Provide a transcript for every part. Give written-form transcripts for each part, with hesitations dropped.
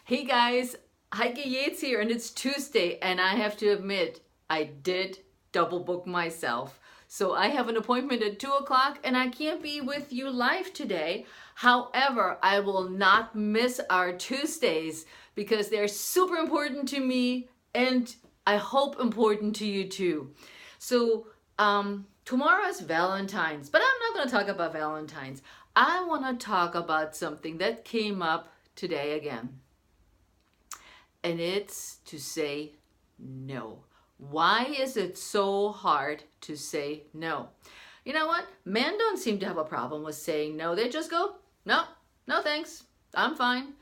Hey guys, Heike Yates here, and it's Tuesday, and I have to admit, I did double book myself. So I have an appointment at 2 o'clock, and I can't be with you live today. However, I will not miss our Tuesdays because they're super important to me, and I hope important to you too. So, tomorrow is Valentine's, but I'm not going to talk about Valentine's. I want to talk about something that came up today again. And it's to say no. Why is it so hard to say no? You know what? Men don't seem to have a problem with saying no. They just go, no, no thanks, I'm fine.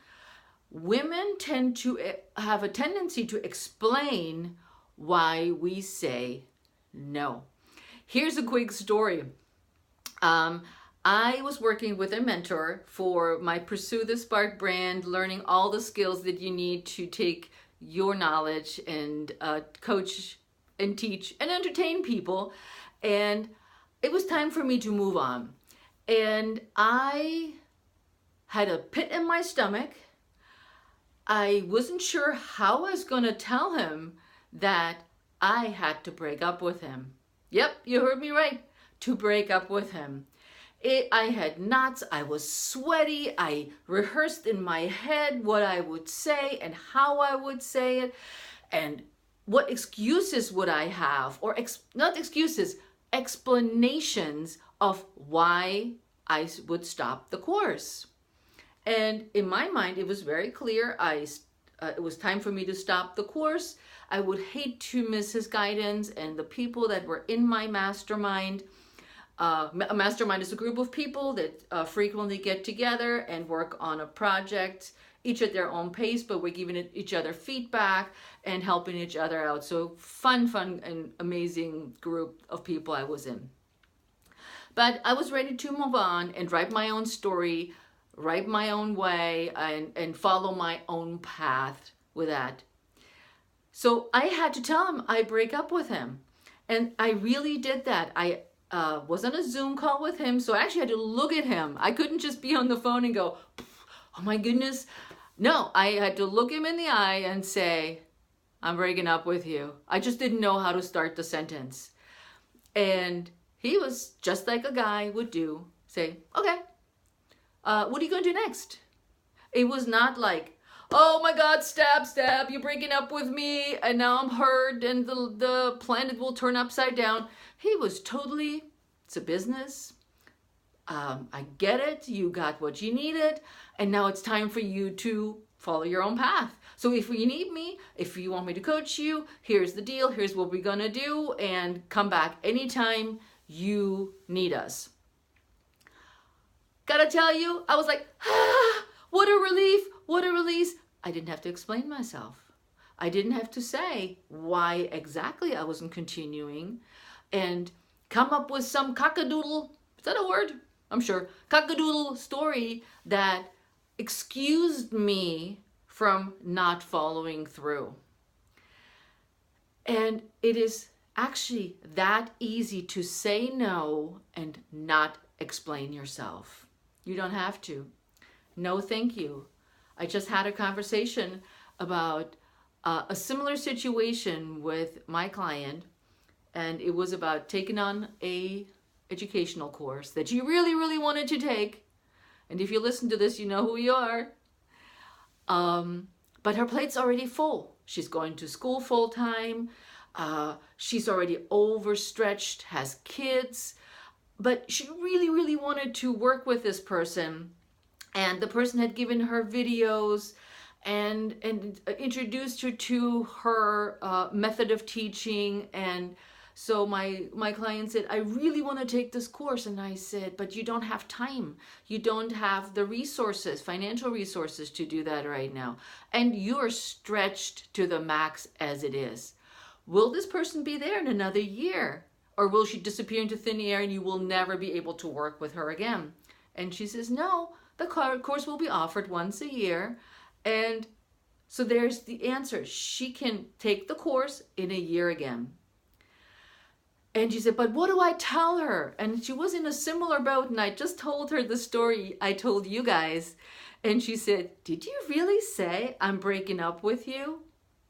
Women tend to have a tendency to explain why we say no. Here's a quick story. I was working with a mentor for my Pursue the Spark brand, learning all the skills that you need to take your knowledge and coach and teach and entertain people. And it was time for me to move on. And I had a pit in my stomach. I wasn't sure how I was going to tell him that I had to break up with him. Yep, you heard me right, to break up with him. I had knots, I was sweaty, I rehearsed in my head what I would say and how I would say it, and what excuses would I have, or not excuses, explanations of why I would stop the course. And in my mind, it was very clear, it was time for me to stop the course. I would hate to miss his guidance and the people that were in my mastermind. A mastermind is a group of people that frequently get together and work on a project, each at their own pace, but we're giving each other feedback and helping each other out. So fun, and amazing group of people I was in. But I was ready to move on and write my own story, write my own way, and follow my own path with that. So I had to tell him I break up with him. And I really did that. I was on a Zoom call with him, so I actually had to look at him. I couldn't just be on the phone and go, oh my goodness. No, I had to look him in the eye and say, I'm breaking up with you. I just didn't know how to start the sentence. And he was just like a guy would do, say, okay, what are you going to do next? It was not like, oh my God, stab, you're breaking up with me, and now I'm hurt, and the planet will turn upside down. He was totally, it's a business. I get it. You got what you needed, and now it's time for you to follow your own path. So if you need me, if you want me to coach you, here's the deal. Here's what we're going to do, and come back anytime you need us. Gotta tell you, I was like, what a relief, what a release. I didn't have to explain myself. I didn't have to say why exactly I wasn't continuing and come up with some cockadoodle, is that a word? I'm sure, cockadoodle story that excused me from not following through. And it is actually that easy to say no and not explain yourself. You don't have to. No, thank you. I just had a conversation about a similar situation with my client, and it was about taking on a educational course that you really, really wanted to take. And if you listen to this, you know who you are. But her plate's already full. She's going to school full time. She's already overstretched, has kids. But she really, really wanted to work with this person. And the person had given her videos and introduced her to her method of teaching. And so my client said, I really want to take this course. And I said, but you don't have time. You don't have the resources, financial resources to do that right now. And you're stretched to the max as it is. Will this person be there in another year? Or will she disappear into thin air and you will never be able to work with her again? And she says, no, the course will be offered once a year. And so there's the answer. She can take the course in a year again. And she said, but what do I tell her? And she was in a similar boat, and I just told her the story I told you guys. And she said, "Did you really say I'm breaking up with you?"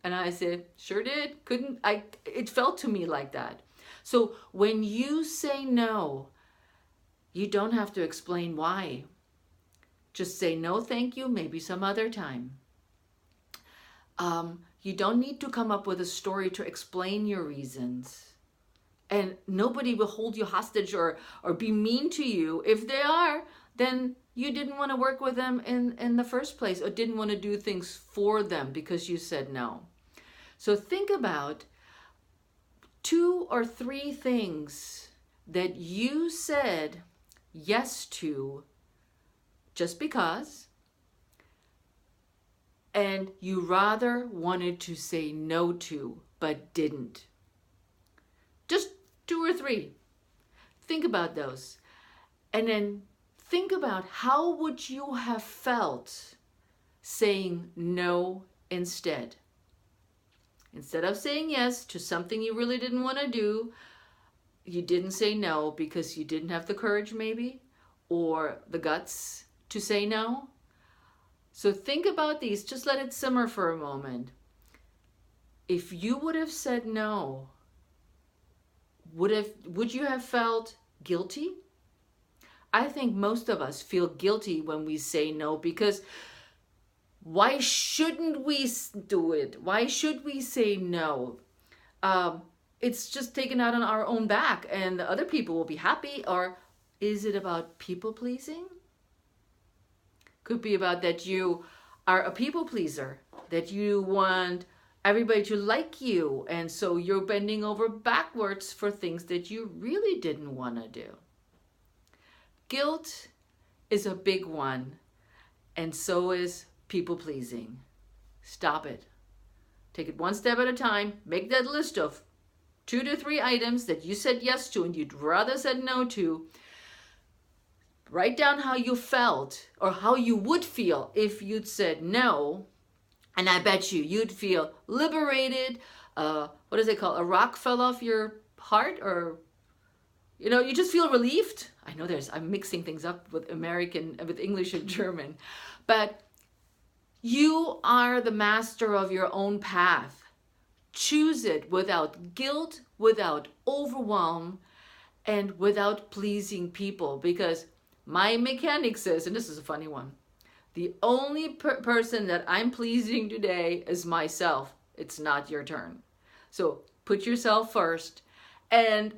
And I said, "Sure did. It felt to me like that." So when you say no, you don't have to explain why. Just say no, thank you, maybe some other time. You don't need to come up with a story to explain your reasons. And nobody will hold you hostage or be mean to you. If they are, then you didn't want to work with them in the first place, or didn't want to do things for them because you said no. So think about 2 or 3 things that you said yes to just because, and you rather wanted to say no to but didn't. Just 2 or 3. Think about those. And then think about how would you have felt saying no instead. Instead of saying yes to something you really didn't want to do, you didn't say no because you didn't have the courage maybe, or the guts to say no. So think about these. Just let it simmer for a moment. If you would have said no, would you have felt guilty? I think most of us feel guilty when we say no, because why shouldn't we do it? Why should we say no? It's just taken out on our own back and the other people will be happy. Or is it about people pleasing? Could be about that you are a people pleaser, that you want everybody to like you, and so you're bending over backwards for things that you really didn't want to do. Guilt is a big one, and so is people pleasing. Stop it. Take it one step at a time. Make that list of 2 to 3 items that you said yes to and you'd rather said no to. Write down how you felt, or how you would feel if you'd said no. And I bet you'd feel liberated. What is it called? A rock fell off your heart, or, you just feel relieved. I know I'm mixing things up with English and German, but you are the master of your own path. Choose it without guilt, without overwhelm, and without pleasing people, because my mechanic says, and this is a funny one, the only person that I'm pleasing today is myself. It's not your turn. So put yourself first, and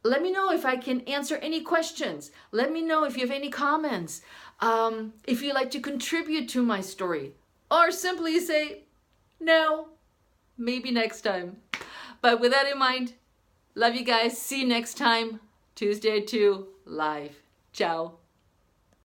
let me know if I can answer any questions. Let me know if you have any comments. If you'd like to contribute to my story, or simply say, no, maybe next time. But with that in mind, love you guys. See you next time, Tuesday at 2, live. Ciao.